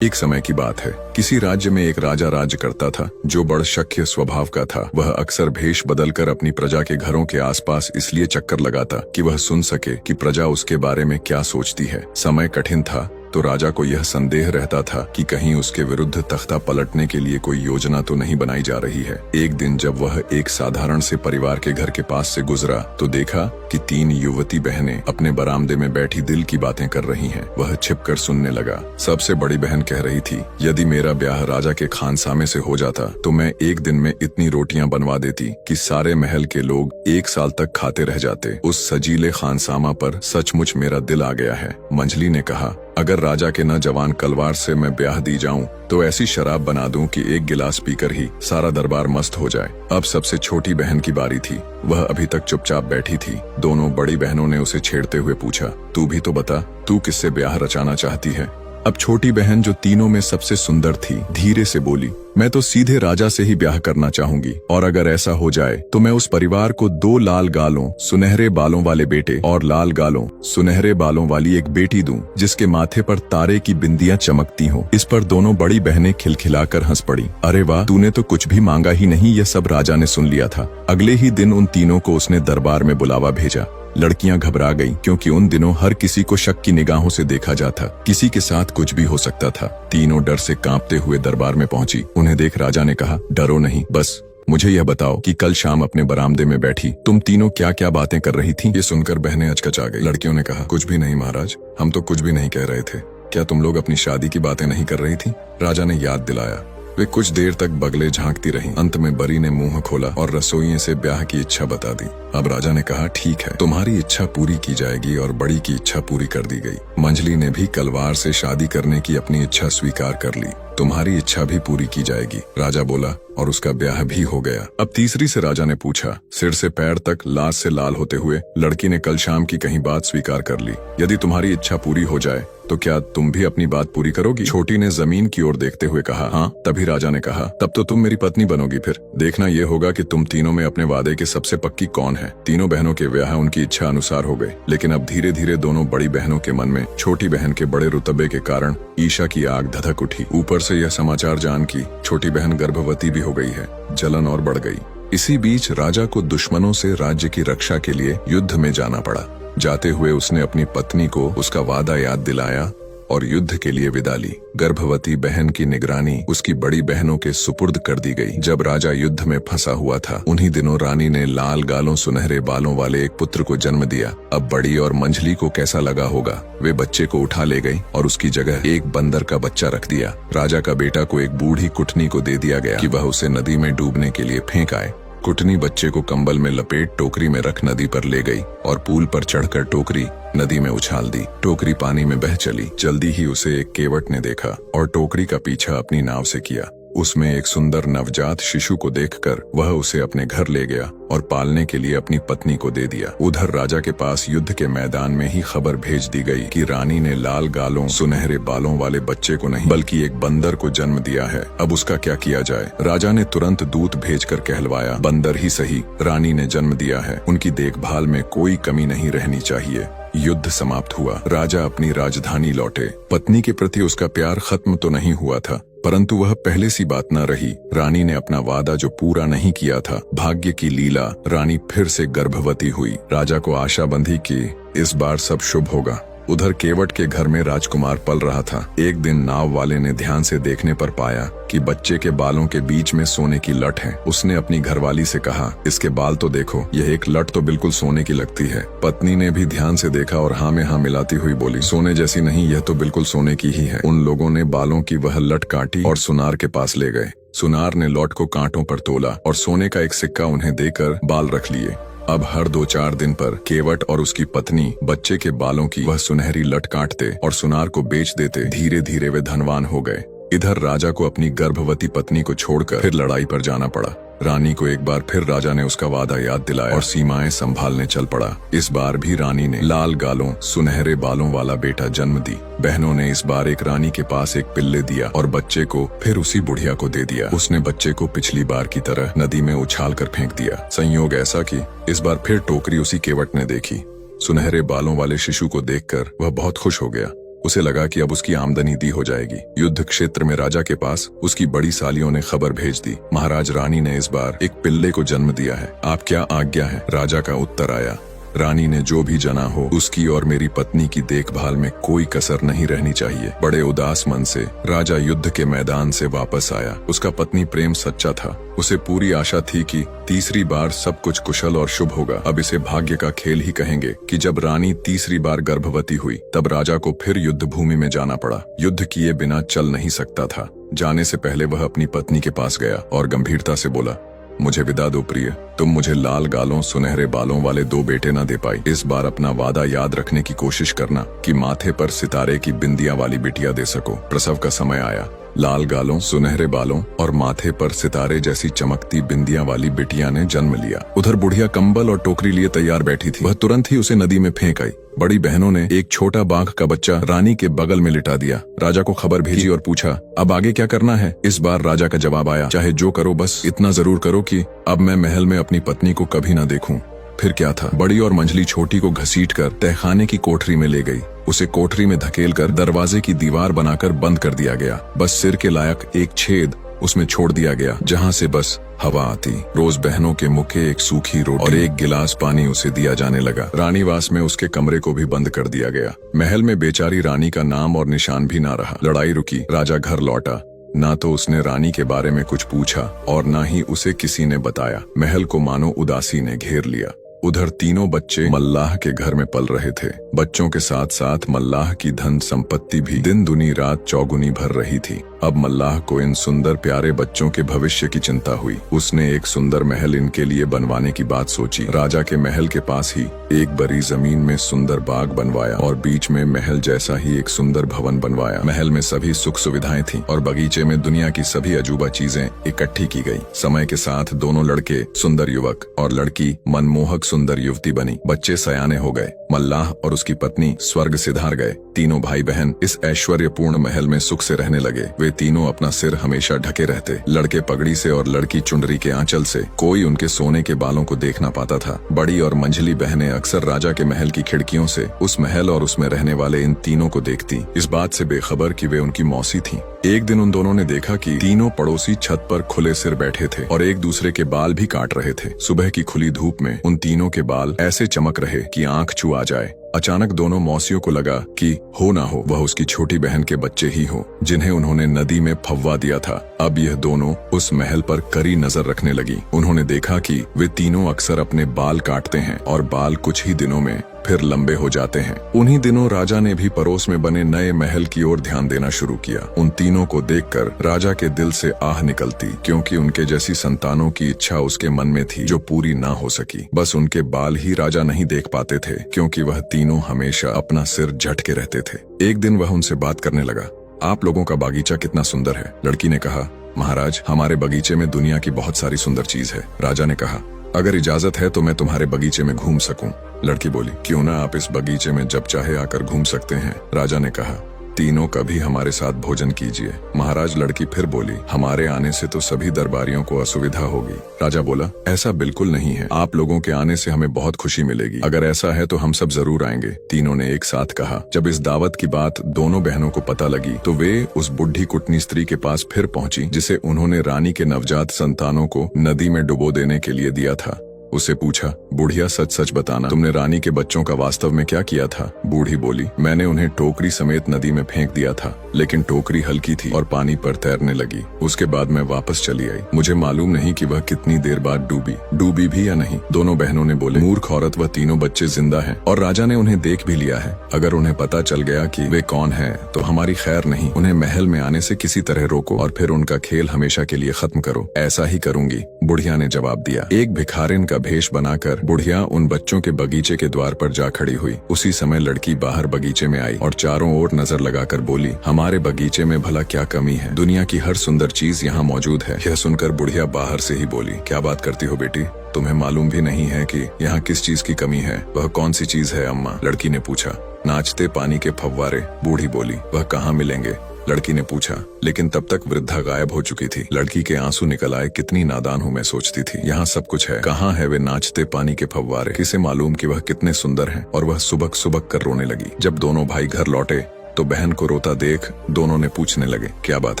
एक समय की बात है, किसी राज्य में एक राजा राज्य करता था जो बड़ शक्य स्वभाव का था। वह अक्सर भेष बदलकर अपनी प्रजा के घरों के आसपास इसलिए चक्कर लगाता कि वह सुन सके कि प्रजा उसके बारे में क्या सोचती है। समय कठिन था तो राजा को यह संदेह रहता था कि कहीं उसके विरुद्ध तख्ता पलटने के लिए कोई योजना तो नहीं बनाई जा रही है। एक दिन जब वह एक साधारण से परिवार के घर के पास से गुजरा तो देखा कि 3 युवती बहनें अपने बरामदे में बैठी दिल की बातें कर रही हैं। वह छिपकर सुनने लगा। सबसे बड़ी बहन कह रही थी, यदि मेरा ब्याह राजा के खानसामे से हो जाता तो मैं एक दिन में इतनी रोटियां बनवा देती कि सारे महल के लोग 1 साल तक खाते रह जाते। उस सजीले खानसामा पर सचमुच मेरा दिल आ गया है। मंझली ने कहा, अगर राजा के नौजवान कलवार से मैं ब्याह दी जाऊं तो ऐसी शराब बना दूं कि 1 गिलास पीकर ही सारा दरबार मस्त हो जाए। अब सबसे छोटी बहन की बारी थी। वह अभी तक चुपचाप बैठी थी। दोनों बड़ी बहनों ने उसे छेड़ते हुए पूछा, तू भी तो बता, तू किससे ब्याह रचाना चाहती है? अब छोटी बहन जो तीनों में सबसे सुंदर थी धीरे से बोली, मैं तो सीधे राजा से ही ब्याह करना चाहूंगी, और अगर ऐसा हो जाए तो मैं उस परिवार को 2 लाल गालों सुनहरे बालों वाले बेटे और लाल गालों सुनहरे बालों वाली एक बेटी दूं जिसके माथे पर तारे की बिंदियां चमकती हो। इस पर दोनों बड़ी बहनें खिलखिलाकर हंस पड़ी। अरे वाह, तूने तो कुछ भी मांगा ही नहीं। यह सब राजा ने सुन लिया था। अगले ही दिन उन तीनों को उसने दरबार में बुलावा भेजा। लड़कियां घबरा गईं क्योंकि उन दिनों हर किसी को शक की निगाहों से देखा जाता। किसी के साथ कुछ भी हो सकता था। तीनों डर से कांपते हुए दरबार में पहुंची। उन्हें देख राजा ने कहा, डरो नहीं, बस मुझे यह बताओ कि कल शाम अपने बरामदे में बैठी तुम तीनों क्या क्या बातें कर रही थीं? ये सुनकर बहनें अचकचा गई। लड़कियों ने कहा, कुछ भी नहीं महाराज, हम तो कुछ भी नहीं कह रहे थे। क्या तुम लोग अपनी शादी की बातें नहीं कर रही थी? राजा ने याद दिलाया। वे कुछ देर तक बगले झांकती रहीं। अंत में बरी ने मुंह खोला और रसोइये से ब्याह की इच्छा बता दी। अब राजा ने कहा, ठीक है, तुम्हारी इच्छा पूरी की जाएगी, और बड़ी की इच्छा पूरी कर दी गई। मंझली ने भी कलवार से शादी करने की अपनी इच्छा स्वीकार कर ली। तुम्हारी इच्छा भी पूरी की जाएगी, राजा बोला, और उसका ब्याह भी हो गया। अब तीसरी से राजा ने पूछा। सिर से पैर तक लाज से लाल होते हुए लड़की ने कल शाम की कहीं बात स्वीकार कर ली। यदि तुम्हारी इच्छा पूरी हो जाए तो क्या तुम भी अपनी बात पूरी करोगी? छोटी ने जमीन की ओर देखते हुए कहा, हाँ। तभी राजा ने कहा, तब तो तुम मेरी पत्नी बनोगी। फिर देखना ये होगा कि तुम तीनों में अपने वादे की सबसे पक्की कौन है। तीनों बहनों के ब्याह उनकी इच्छा अनुसार हो गए, लेकिन अब धीरे धीरे दोनों बड़ी बहनों के मन में छोटी बहन के बड़े रुतबे के कारण ईर्ष्या की आग धधक उठी। ऊपर से यह समाचार जान की छोटी बहन गर्भवती भी हो गई है। जलन और बढ़ गई। इसी बीच राजा को दुश्मनों से राज्य की रक्षा के लिए युद्ध में जाना पड़ा। जाते हुए उसने अपनी पत्नी को उसका वादा याद दिलाया और युद्ध के लिए विदा ली। गर्भवती बहन की निगरानी उसकी बड़ी बहनों के सुपुर्द कर दी गई। जब राजा युद्ध में फंसा हुआ था, उन्हीं दिनों रानी ने लाल गालों सुनहरे बालों वाले एक पुत्र को जन्म दिया। अब बड़ी और मंझली को कैसा लगा होगा। वे बच्चे को उठा ले गई और उसकी जगह एक बंदर का बच्चा रख दिया। राजा का बेटा को एक बूढ़ी कुटनी को दे दिया गया कि वह उसे नदी में डूबने के लिए फेंक आए। कुटनी बच्चे को कंबल में लपेट टोकरी में रख नदी पर ले गई और पुल पर चढ़कर टोकरी नदी में उछाल दी। टोकरी पानी में बह चली। जल्दी ही उसे एक केवट ने देखा और टोकरी का पीछा अपनी नाव से किया। उसमें एक सुंदर नवजात शिशु को देखकर वह उसे अपने घर ले गया और पालने के लिए अपनी पत्नी को दे दिया। उधर राजा के पास युद्ध के मैदान में ही खबर भेज दी गई कि रानी ने लाल गालों सुनहरे बालों वाले बच्चे को नहीं बल्कि एक बंदर को जन्म दिया है। अब उसका क्या किया जाए? राजा ने तुरंत दूत भेजकर कहलवाया, बंदर ही सही, रानी ने जन्म दिया है, उनकी देखभाल में कोई कमी नहीं रहनी चाहिए। युद्ध समाप्त हुआ। राजा अपनी राजधानी लौटे। पत्नी के प्रति उसका प्यार खत्म तो नहीं हुआ था, परंतु वह पहले सी बात न रही। रानी ने अपना वादा जो पूरा नहीं किया था। भाग्य की लीला, रानी फिर से गर्भवती हुई। राजा को आशा बंधी कि इस बार सब शुभ होगा। उधर केवट के घर में राजकुमार पल रहा था। एक दिन नाव वाले ने ध्यान से देखने पर पाया कि बच्चे के बालों के बीच में सोने की लट है। उसने अपनी घरवाली से कहा, इसके बाल तो देखो, यह एक लट तो बिल्कुल सोने की लगती है। पत्नी ने भी ध्यान से देखा और हाँ में हाँ मिलाती हुई बोली, सोने जैसी नहीं, यह तो बिल्कुल सोने की ही है। उन लोगों ने बालों की वह लट काटी और सुनार के पास ले गए। सुनार ने लौट को कांटों पर तोला और सोने का एक सिक्का उन्हें देकर बाल रख लिए। अब हर 2-4 दिन पर केवट और उसकी पत्नी बच्चे के बालों की वह सुनहरी लट काटते और सुनार को बेच देते। धीरे धीरे वे धनवान हो गए। इधर राजा को अपनी गर्भवती पत्नी को छोड़कर फिर लड़ाई पर जाना पड़ा। रानी को एक बार फिर राजा ने उसका वादा याद दिलाया और सीमाएं संभालने चल पड़ा। इस बार भी रानी ने लाल गालों सुनहरे बालों वाला बेटा जन्म दी। बहनों ने इस बार एक रानी के पास एक पिल्ले दिया और बच्चे को फिर उसी बुढ़िया को दे दिया। उसने बच्चे को पिछली बार की तरह नदी में उछाल कर फेंक दिया। संयोग ऐसा कि इस बार फिर टोकरी उसी केवट ने देखी। सुनहरे बालों वाले शिशु को देखकर वह बहुत खुश हो गया। उसे लगा कि अब उसकी आमदनी दी हो जाएगी। युद्ध क्षेत्र में राजा के पास उसकी बड़ी सालियों ने खबर भेज दी, महाराज रानी ने इस बार एक पिल्ले को जन्म दिया है, आप क्या आज्ञा है। राजा का उत्तर आया, रानी ने जो भी जना हो उसकी और मेरी पत्नी की देखभाल में कोई कसर नहीं रहनी चाहिए। बड़े उदास मन से राजा युद्ध के मैदान से वापस आया। उसका पत्नी प्रेम सच्चा था। उसे पूरी आशा थी कि तीसरी बार सब कुछ कुशल और शुभ होगा। अब इसे भाग्य का खेल ही कहेंगे कि जब रानी तीसरी बार गर्भवती हुई तब राजा को फिर युद्ध भूमि में जाना पड़ा। युद्ध किए बिना चल नहीं सकता था। जाने से पहले वह अपनी पत्नी के पास गया और गंभीरता से बोला, मुझे विदा दो प्रिय, तुम मुझे लाल गालों सुनहरे बालों वाले 2 बेटे न दे पाई। इस बार अपना वादा याद रखने की कोशिश करना कि माथे पर सितारे की बिंदिया वाली बिटिया दे सको। प्रसव का समय आया। लाल गालों सुनहरे बालों और माथे पर सितारे जैसी चमकती बिंदिया वाली बिटिया ने जन्म लिया। उधर बुढ़िया कंबल और टोकरी लिए तैयार बैठी थी। वह तुरंत ही उसे नदी में फेंक आई। बड़ी बहनों ने एक छोटा बाघ का बच्चा रानी के बगल में लिटा दिया। राजा को खबर भेजी और पूछा, अब आगे क्या करना है। इस बार राजा का जवाब आया, चाहे जो करो बस इतना जरूर करो कि अब मैं महल में अपनी पत्नी को कभी न देखूं। फिर क्या था, बड़ी और मंझली छोटी को घसीटकर तहखाने की कोठरी में ले गई। उसे कोठरी में धकेलकर दरवाजे की दीवार बनाकर बंद कर दिया गया। बस सिर के लायक एक छेद उसमें छोड़ दिया गया जहां से बस हवा आती। रोज बहनों के मुखे एक सूखी रोटी और एक गिलास पानी उसे दिया जाने लगा। रानीवास में उसके कमरे को भी बंद कर दिया गया। महल में बेचारी रानी का नाम और निशान भी ना रहा। लड़ाई रुकी, राजा घर लौटा। ना तो उसने रानी के बारे में कुछ पूछा और ना ही उसे किसी ने बताया। महल को मानो उदासी ने घेर लिया। उधर तीनों बच्चे मल्लाह के घर में पल रहे थे। बच्चों के साथ साथ मल्लाह की धन संपत्ति भी दिन दुनी रात चौगुनी भर रही थी। अब मल्लाह को इन सुंदर प्यारे बच्चों के भविष्य की चिंता हुई। उसने एक सुंदर महल इनके लिए बनवाने की बात सोची। राजा के महल के पास ही एक बड़ी जमीन में सुंदर बाग बनवाया और बीच में महल जैसा ही एक सुंदर भवन बनवाया। महल में सभी सुख सुविधाएं थीं और बगीचे में दुनिया की सभी अजूबा चीजें इकट्ठी की गई। समय के साथ दोनों लड़के सुंदर युवक और लड़की मनमोहक सुंदर युवती बनी। बच्चे सयाने हो गए। मल्लाह और उसकी पत्नी स्वर्ग सिधार गए। तीनों भाई बहन इस ऐश्वर्यपूर्ण महल में सुख से रहने लगे। वे तीनों अपना सिर हमेशा ढके रहते। लड़के पगड़ी से और लड़की चुनरी के आंचल से। कोई उनके सोने के बालों को देख ना पाता था। बड़ी और मंझली बहनें अक्सर राजा के महल की खिड़कियों से उस महल और उसमें रहने वाले इन तीनों को देखती, इस बात से बेखबर कि वे उनकी मौसी थीं। एक दिन उन दोनों ने देखा कि तीनों पड़ोसी छत पर खुले सिर बैठे थे और एक दूसरे के बाल भी काट रहे थे। सुबह की खुली धूप में उन तीनों के बाल ऐसे चमक रहे कि आंख छू आ जाए। अचानक दोनों मौसियों को लगा कि हो ना हो वह उसकी छोटी बहन के बच्चे ही हो जिन्हें उन्होंने नदी में फव्वा दिया था। अब यह दोनों उस महल पर कड़ी नजर रखने लगी। उन्होंने देखा कि वे तीनों अक्सर अपने बाल काटते हैं और बाल कुछ ही दिनों में फिर लंबे हो जाते हैं। उन्हीं दिनों राजा ने भी पड़ोस में बने नए महल की ओर ध्यान देना शुरू किया। उन तीनों को देखकर राजा के दिल से आह निकलती, क्योंकि उनके जैसी संतानों की इच्छा उसके मन में थी जो पूरी ना हो सकी। बस उनके बाल ही राजा नहीं देख पाते थे, क्योंकि वह तीनों हमेशा अपना सिर झटके रहते थे। एक दिन वह उनसे बात करने लगा, आप लोगों का बागीचा कितना सुंदर है। लड़की ने कहा, महाराज हमारे बगीचे में दुनिया की बहुत सारी सुंदर चीज है। राजा ने कहा, अगर इजाजत है तो मैं तुम्हारे बगीचे में घूम सकूं। लड़की बोली, क्यों ना, आप इस बगीचे में जब चाहे आकर घूम सकते हैं। राजा ने कहा, तीनों कभी हमारे साथ भोजन कीजिए। महाराज लड़की फिर बोली, हमारे आने से तो सभी दरबारियों को असुविधा होगी। राजा बोला, ऐसा बिल्कुल नहीं है, आप लोगों के आने से हमें बहुत खुशी मिलेगी। अगर ऐसा है तो हम सब जरूर आएंगे। तीनों ने एक साथ कहा। जब इस दावत की बात दोनों बहनों को पता लगी तो वे उस बुढ़ी कुटनी स्त्री के पास फिर पहुंची जिसे उन्होंने रानी के नवजात संतानों को नदी में डुबो देने के लिए दिया था। उससे पूछा, बुढ़िया सच सच बताना, तुमने रानी के बच्चों का वास्तव में क्या किया था। बूढ़ी बोली, मैंने उन्हें टोकरी समेत नदी में फेंक दिया था, लेकिन टोकरी हल्की थी और पानी पर तैरने लगी। उसके बाद मैं वापस चली आई। मुझे मालूम नहीं कि वह कितनी देर बाद डूबी भी या नहीं। दोनों बहनों ने बोले, मूर्ख औरत, वह तीनों बच्चे जिंदा हैं और राजा ने उन्हें देख भी लिया है। अगर उन्हें पता चल गया कि वे कौन है तो हमारी खैर नहीं। उन्हें महल में आने से किसी तरह रोको और फिर उनका खेल हमेशा के लिए खत्म करो। ऐसा ही करूंगी, बुढ़िया ने जवाब दिया। एक भिखारिन का भेष बनाकर बुढ़िया उन बच्चों के बगीचे के द्वार पर जा खड़ी हुई। उसी समय लड़की बाहर बगीचे में आई और चारों ओर नजर लगाकर बोली, हमारे बगीचे में भला क्या कमी है, दुनिया की हर सुंदर चीज यहाँ मौजूद है। यह सुनकर बुढ़िया बाहर से ही बोली, क्या बात करती हो बेटी, तुम्हें मालूम भी नहीं है कि यहाँ किस चीज की कमी है। वह कौन सी चीज है अम्मा, लड़की ने पूछा। नाचते पानी के फव्वारे, बूढ़ी बोली। वह कहाँ मिलेंगे, लड़की ने पूछा। लेकिन तब तक वृद्धा गायब हो चुकी थी। लड़की के आंसू निकल आए। कितनी नादान हूँ मैं, सोचती थी। यहाँ सब कुछ है, कहाँ है वे नाचते पानी के फव्वारे। किसे मालूम कि वह कितने सुंदर हैं। और वह सुबक सुबक कर रोने लगी। जब दोनों भाई घर लौटे तो बहन को रोता देख दोनों ने पूछने लगे, क्या बात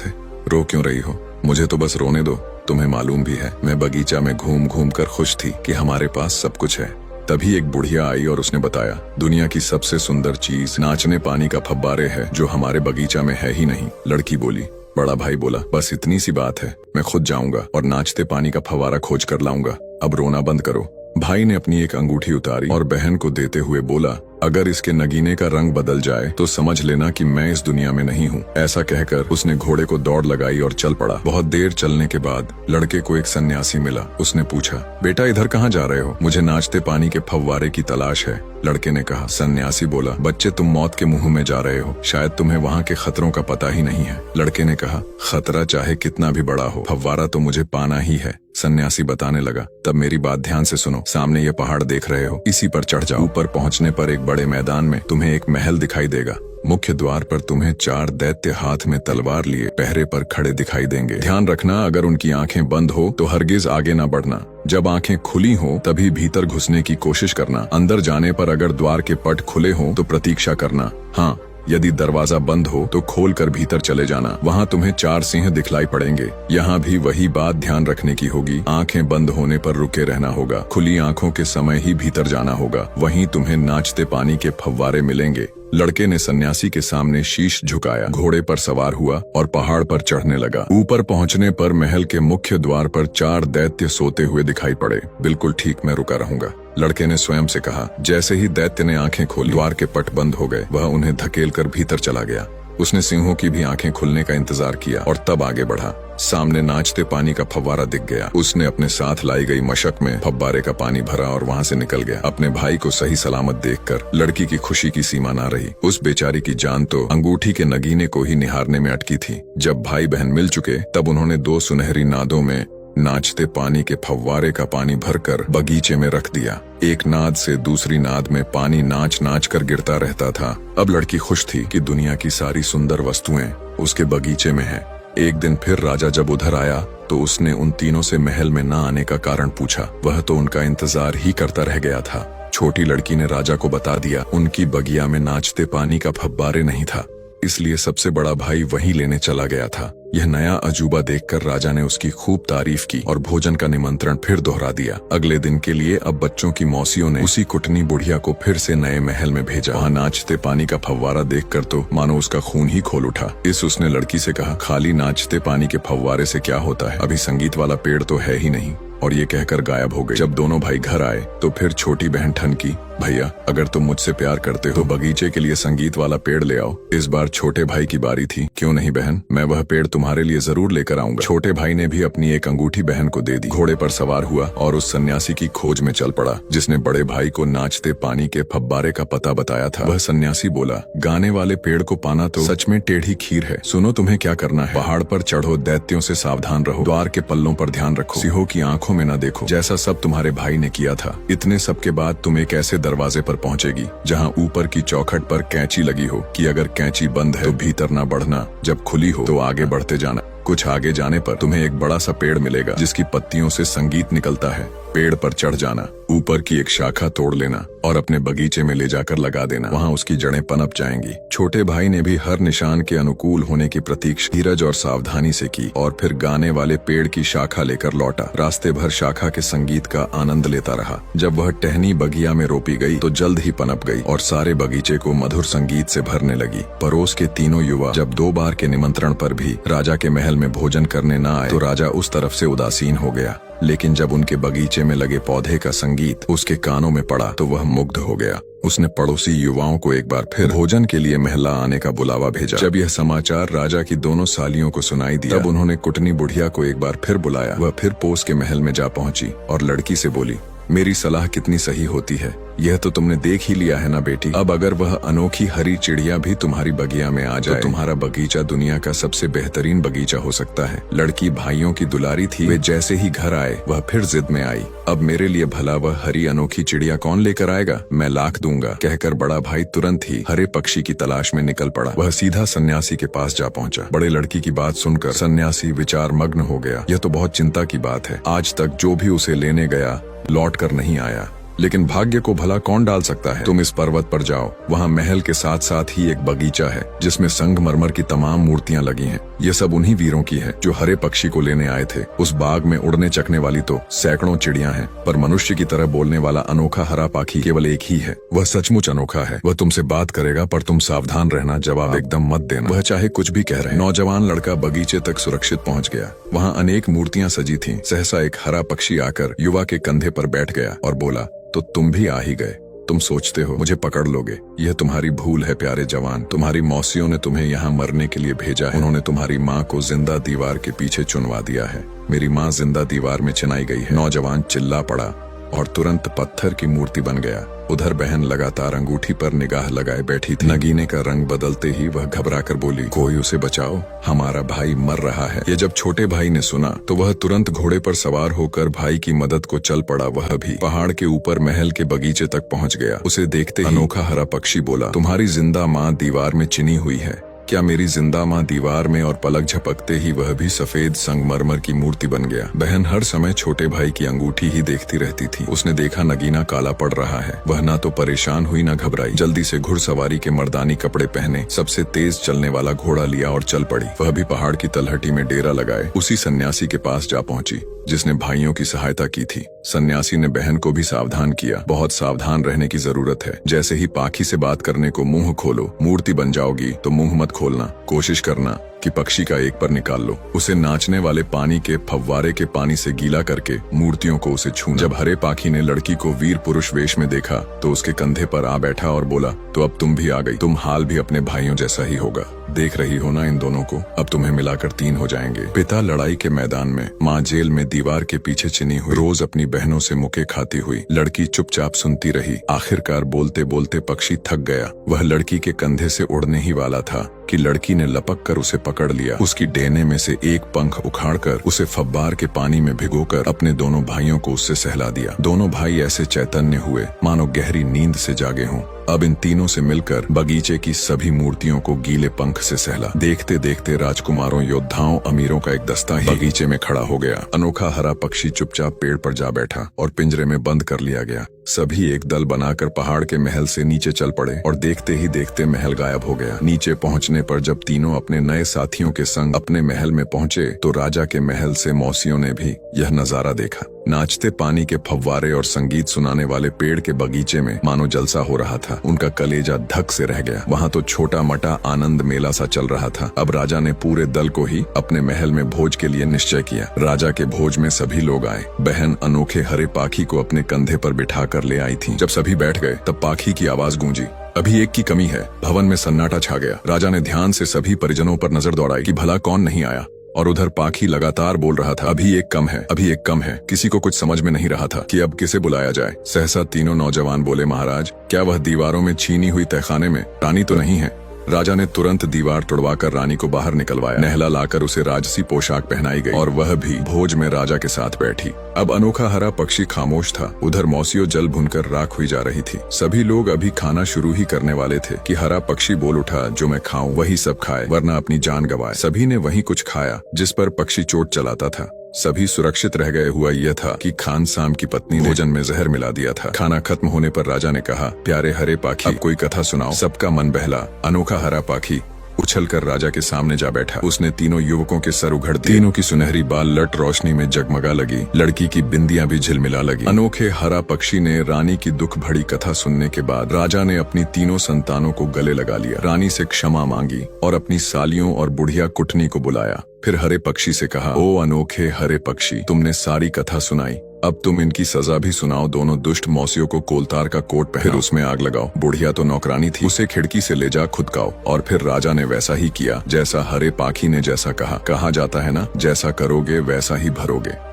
है, रो क्यों रही हो? मुझे तो बस रोने दो। तुम्हें मालूम भी है मैं बगीचा में घूम घूम कर खुश थी कि हमारे पास सब कुछ है। तभी एक बुढ़िया आई और उसने बताया, दुनिया की सबसे सुंदर चीज नाचने पानी का फव्वारे है जो हमारे बगीचा में है ही नहीं। लड़की बोली। बड़ा भाई बोला, बस इतनी सी बात है, मैं खुद जाऊंगा और नाचते पानी का फव्वारा खोज कर लाऊंगा। अब रोना बंद करो। भाई ने अपनी एक अंगूठी उतारी और बहन को देते हुए बोला, अगर इसके नगीने का रंग बदल जाए तो समझ लेना कि मैं इस दुनिया में नहीं हूँ। ऐसा कहकर उसने घोड़े को दौड़ लगाई और चल पड़ा। बहुत देर चलने के बाद लड़के को एक सन्यासी मिला। उसने पूछा, बेटा इधर कहाँ जा रहे हो? मुझे नाचते पानी के फव्वारे की तलाश है। लड़के ने कहा। सन्यासी बोला, बच्चे तुम मौत के मुंह में जा रहे हो, शायद तुम्हें वहाँ के खतरों का पता ही नहीं है। लड़के ने कहा, खतरा चाहे कितना भी बड़ा हो, फव्वारा तो मुझे पाना ही है। सन्यासी बताने लगा, तब मेरी बात ध्यान से सुनो। सामने ये पहाड़ देख रहे हो, इसी पर चढ़ जाओ। ऊपर पहुँचने पर एक बड़े मैदान में तुम्हें एक महल दिखाई देगा। मुख्य द्वार पर तुम्हें 4 दैत्य हाथ में तलवार लिए पहरे पर खड़े दिखाई देंगे। ध्यान रखना, अगर उनकी आंखें बंद हो तो हरगिज आगे ना बढ़ना। जब आंखें खुली हो तभी भीतर घुसने की कोशिश करना। अंदर जाने पर अगर द्वार के पट खुले हो तो प्रतीक्षा करना। हाँ, यदि दरवाजा बंद हो तो खोल कर भीतर चले जाना। वहाँ तुम्हें 4 सिंह दिखलाई पड़ेंगे। यहाँ भी वही बात ध्यान रखने की होगी, आंखें बंद होने पर रुके रहना होगा। खुली आंखों के समय ही भीतर जाना होगा। वहीं तुम्हें नाचते पानी के फव्वारे मिलेंगे। लड़के ने सन्यासी के सामने शीश झुकाया, घोड़े पर सवार हुआ और पहाड़ पर चढ़ने लगा। ऊपर पहुंचने पर महल के मुख्य द्वार पर 4 दैत्य सोते हुए दिखाई पड़े। बिल्कुल ठीक, मैं रुका रहूंगा, लड़के ने स्वयं से कहा। जैसे ही दैत्य ने आंखें खोली, द्वार के पट बंद हो गए। वह उन्हें धकेल कर भीतर चला गया। उसने सिंहों की भी आंखें खुलने का इंतजार किया और तब आगे बढ़ा। सामने नाचते पानी का फव्वारा दिख गया। उसने अपने साथ लाई गई मशक में फव्वारे का पानी भरा और वहाँ से निकल गया। अपने भाई को सही सलामत देखकर लड़की की खुशी की सीमा ना रही। उस बेचारी की जान तो अंगूठी के नगीने को ही निहारने में अटकी थी। जब भाई बहन मिल चुके तब उन्होंने 2 सुनहरी नादों में नाचते पानी के फव्वारे का पानी भरकर बगीचे में रख दिया। एक नाद से दूसरी नाद में पानी नाच नाच कर गिरता रहता था। अब लड़की खुश थी कि दुनिया की सारी सुंदर वस्तुएं उसके बगीचे में हैं। एक दिन फिर राजा जब उधर आया तो उसने उन तीनों से महल में न आने का कारण पूछा। वह तो उनका इंतजार ही करता रह गया था। छोटी लड़की ने राजा को बता दिया, उनकी बगिया में नाचते पानी का फव्वारे नहीं था, इसलिए सबसे बड़ा भाई वहीं लेने चला गया था। यह नया अजूबा देखकर राजा ने उसकी खूब तारीफ की और भोजन का निमंत्रण फिर दोहरा दिया। अगले दिन के लिए अब बच्चों की मौसियों ने उसी कुटनी बुढ़िया को फिर से नए महल में भेजा। वहाँ नाचते पानी का फव्वारा देखकर तो मानो उसका खून ही खोल उठा। उसने लड़की से कहा, खाली नाचते पानी के फव्वारे से क्या होता है, अभी संगीत वाला पेड़ तो है ही नहीं। और ये कहकर गायब हो गई। जब दोनों भाई घर आए तो फिर छोटी बहन ठनकी, भैया अगर तुम मुझसे प्यार करते हो तो बगीचे के लिए संगीत वाला पेड़ ले आओ। इस बार छोटे भाई की बारी थी। क्यों नहीं बहन, मैं वह पेड़ तुम्हारे लिए जरूर लेकर आऊंगा। छोटे भाई ने भी अपनी एक अंगूठी बहन को दे दी। घोड़े पर सवार हुआ और उस सन्यासी की खोज में चल पड़ा जिसने बड़े भाई को नाचते पानी के फव्वारे का पता बताया था। वह सन्यासी बोला, गाने वाले पेड़ को पाना तो सच में टेढ़ी खीर है। सुनो तुम्हें क्या करना है, पहाड़ पर चढ़ो, दैत्यों से सावधान रहो, द्वार के पल्लों पर ध्यान रखो, सिंहों की आंखों में न देखो, जैसा सब तुम्हारे भाई ने किया था। इतने सब के बाद तुम एक ऐसे दरवाजे पर पहुंचेगी जहां ऊपर की चौखट पर कैंची लगी हो कि अगर कैंची बंद है तो भीतर ना बढ़ना, जब खुली हो तो आगे बढ़ते जाना। कुछ आगे जाने पर तुम्हें एक बड़ा सा पेड़ मिलेगा जिसकी पत्तियों से संगीत निकलता है। पेड़ पर चढ़ जाना, ऊपर की एक शाखा तोड़ लेना और अपने बगीचे में ले जाकर लगा देना। वहाँ उसकी जड़ें पनप जाएंगी। छोटे भाई ने भी हर निशान के अनुकूल होने की प्रतीक्षा धीरज और सावधानी से की और फिर गाने वाले पेड़ की शाखा लेकर लौटा। रास्ते भर शाखा के संगीत का आनंद लेता रहा। जब वह टहनी बगिया में रोपी गई तो जल्द ही पनप गई और सारे बगीचे को मधुर संगीत से भरने लगी। पड़ोस के तीनों युवा जब 2 बार के निमंत्रण पर भी राजा के महल में भोजन करने न आए तो राजा उस तरफ से उदासीन हो गया। लेकिन जब उनके बगीचे में लगे पौधे का संगीत उसके कानों में पड़ा तो वह मुग्ध हो गया। उसने पड़ोसी युवाओं को एक बार फिर भोजन के लिए महला आने का बुलावा भेजा। जब यह समाचार राजा की दोनों सालियों को सुनाई दिया तब उन्होंने कुटनी बुढ़िया को एक बार फिर बुलाया। वह फिर पोस के महल में जा पहुंची और लड़की से बोली, मेरी सलाह कितनी सही होती है, यह तो तुमने देख ही लिया है ना बेटी। अब अगर वह अनोखी हरी चिड़िया भी तुम्हारी बगिया में आ जाए तो तुम्हारा बगीचा दुनिया का सबसे बेहतरीन बगीचा हो सकता है। लड़की भाइयों की दुलारी थी। वे जैसे ही घर आए वह फिर जिद में आई, अब मेरे लिए भला वह हरी अनोखी चिड़िया कौन लेकर आएगा, मैं लाख दूंगा। कहकर बड़ा भाई तुरंत ही हरे पक्षी की तलाश में निकल पड़ा। वह सीधा सन्यासी के पास जा पहुंचा। बड़े लड़की की बात सुनकर सन्यासी विचार मग्न हो गया। यह तो बहुत चिंता की बात है, आज तक जो भी उसे लेने गया लौट कर नहीं आया। लेकिन भाग्य को भला कौन डाल सकता है। तुम इस पर्वत पर जाओ, वहाँ महल के साथ साथ ही एक बगीचा है जिसमें संगमरमर की तमाम मूर्तियाँ लगी हैं। ये सब उन्हीं वीरों की है जो हरे पक्षी को लेने आए थे। उस बाग में उड़ने चकने वाली तो सैकड़ों चिड़ियां हैं, पर मनुष्य की तरह बोलने वाला अनोखा हरा पाखी केवल एक ही है। वह सचमुच अनोखा है। वह तुमसे बात करेगा, पर तुम सावधान रहना, जवाब एकदम मत देना, वह चाहे कुछ भी कह रहे। नौजवान लड़का बगीचे तक सुरक्षित पहुँच गया। वहाँ अनेक मूर्तियां सजी थीं। सहसा एक हरा पक्षी आकर युवा के कंधे पर बैठ गया और बोला, तो तुम भी आ ही गए। तुम सोचते हो मुझे पकड़ लोगे। यह तुम्हारी भूल है प्यारे जवान। तुम्हारी मौसियों ने तुम्हें यहाँ मरने के लिए भेजा है। उन्होंने तुम्हारी माँ को जिंदा दीवार के पीछे चुनवा दिया है। मेरी माँ जिंदा दीवार में चिनाई गई है। नौजवान चिल्ला पड़ा और तुरंत पत्थर की मूर्ति बन गया। उधर बहन लगातार अंगूठी पर निगाह लगाए बैठी थी। नगीने का रंग बदलते ही वह घबराकर बोली, कोई उसे बचाओ, हमारा भाई मर रहा है। ये जब छोटे भाई ने सुना तो वह तुरंत घोड़े पर सवार होकर भाई की मदद को चल पड़ा। वह भी पहाड़ के ऊपर महल के बगीचे तक पहुंच गया। उसे देखते ही अनोखा हरा पक्षी बोला, तुम्हारी जिंदा माँ दीवार में चिनी हुई है। क्या मेरी जिंदा माँ दीवार में? और पलक झपकते ही वह भी सफेद संगमरमर की मूर्ति बन गया। बहन हर समय छोटे भाई की अंगूठी ही देखती रहती थी। उसने देखा नगीना काला पड़ रहा है। वह ना तो परेशान हुई ना घबराई। जल्दी से घुड़सवारी के मर्दानी कपड़े पहने, सबसे तेज चलने वाला घोड़ा लिया और चल पड़ी। वह भी पहाड़ की तलहटी में डेरा लगाए उसी सन्यासी के पास जा पहुंची जिसने भाइयों की सहायता की थी। सन्यासी ने बहन को भी सावधान किया, बहुत सावधान रहने की जरूरत है। जैसे ही पाखी से बात करने को मुंह खोलो, मूर्ति बन जाओगी तो मुंह मत खोलना। कोशिश करना कि पक्षी का एक पर निकाल लो। उसे नाचने वाले पानी के फव्वारे के पानी से गीला करके मूर्तियों को उसे छूना। जब हरे पाखी ने लड़की को वीर पुरुष वेश में देखा तो उसके कंधे पर आ बैठा और बोला, तो अब तुम भी आ गई। तुम हाल भी अपने भाइयों जैसा ही होगा। देख रही हो ना इन दोनों को, अब तुम्हें मिलाकर 3 हो जाएंगे। पिता लड़ाई के मैदान में, माँ जेल में दीवार के पीछे चिनी हुई, रोज अपनी बहनों से मुके खाती हुई। लड़की चुपचाप सुनती रही। आखिरकार बोलते बोलते पक्षी थक गया। वह लड़की के कंधे से उड़ने ही वाला था कि लड़की ने लपक कर उसे पकड़ लिया। उसकी डेने में से एक पंख उखाड़कर उसे फव्वार के पानी में भिगोकर अपने दोनों भाइयों को उससे सहला दिया। दोनों भाई ऐसे चैतन्य हुए मानो गहरी नींद से जागे हों। अब इन तीनों से मिलकर बगीचे की सभी मूर्तियों को गीले पंख से सहला। देखते देखते राजकुमारों, योद्धाओं, अमीरों का एक दस्ता ही बगीचे में खड़ा हो गया। अनोखा हरा पक्षी चुपचाप पेड़ पर जा बैठा और पिंजरे में बंद कर लिया गया। सभी एक दल बनाकर पहाड़ के महल से नीचे चल पड़े और देखते ही देखते महल गायब हो गया। नीचे पहुंचने पर जब तीनों अपने नए साथियों के संग अपने महल में पहुंचे तो राजा के महल से मौसियों ने भी यह नजारा देखा। नाचते पानी के फव्वारे और संगीत सुनाने वाले पेड़ के बगीचे में मानो जलसा हो रहा था। उनका कलेजा धक से रह गया। वहाँ तो छोटा मोटा आनंद मेला सा चल रहा था। अब राजा ने पूरे दल को ही अपने महल में भोज के लिए निश्चय किया। राजा के भोज में सभी लोग आए। बहन अनोखे हरे पाखी को अपने कंधे पर बिठा कर ले आई थी। जब सभी बैठ गए तब पाखी की आवाज गूंजी, अभी एक की कमी है। भवन में सन्नाटा छा गया। राजा ने ध्यान से सभी परिजनों पर नजर दौड़ाई कि भला कौन नहीं आया, और उधर पाखी लगातार बोल रहा था, अभी एक कम है, अभी एक कम है। किसी को कुछ समझ में नहीं रहा था कि अब किसे बुलाया जाए। सहसा तीनों नौजवान बोले, महाराज, क्या वह दीवारों में छीनी हुई तहखाने में रानी तो नहीं है? राजा ने तुरंत दीवार तोड़वाकर रानी को बाहर निकलवाया। नहला लाकर उसे राजसी पोशाक पहनाई गई और वह भी भोज में राजा के साथ बैठी। अब अनोखा हरा पक्षी खामोश था। उधर मौसियों जल भुनकर राख हुई जा रही थी। सभी लोग अभी खाना शुरू ही करने वाले थे कि हरा पक्षी बोल उठा, जो मैं खाऊं वही सब खाए, वरना अपनी जान गंवाए। सभी ने वही कुछ खाया जिस पर पक्षी चोट चलाता था। सभी सुरक्षित रह गए। हुआ यह था कि खान साम की पत्नी ने भोजन में जहर मिला दिया था। खाना खत्म होने पर राजा ने कहा, प्यारे हरे पाखी, अब कोई कथा सुनाओ। सबका मन बहला। अनोखा हरा पाखी उछलकर राजा के सामने जा बैठा। उसने तीनों युवकों के सर उघड़ दिए। तीनों की सुनहरी बाल लट रोशनी में जगमगा लगी। लड़की की बिंदियां भी झिलमिला लगी। अनोखे हरा पक्षी ने रानी की दुख भरी कथा सुनने के बाद राजा ने अपनी तीनों संतानों को गले लगा लिया। रानी से क्षमा मांगी और अपनी सालियों और बुढ़िया कुटनी को बुलाया। फिर हरे पक्षी से कहा, ओ अनोखे हरे पक्षी, तुमने सारी कथा सुनाई, अब तुम इनकी सजा भी सुनाओ। दोनों दुष्ट मौसियों को कोलतार का कोट पहनाओ, फिर उसमें आग लगाओ। बुढ़िया तो नौकरानी थी, उसे खिड़की से ले जा खुदकाओ। और फिर राजा ने वैसा ही किया जैसा हरे पाखी ने जैसा कहा। कहा जाता है ना, जैसा करोगे वैसा ही भरोगे।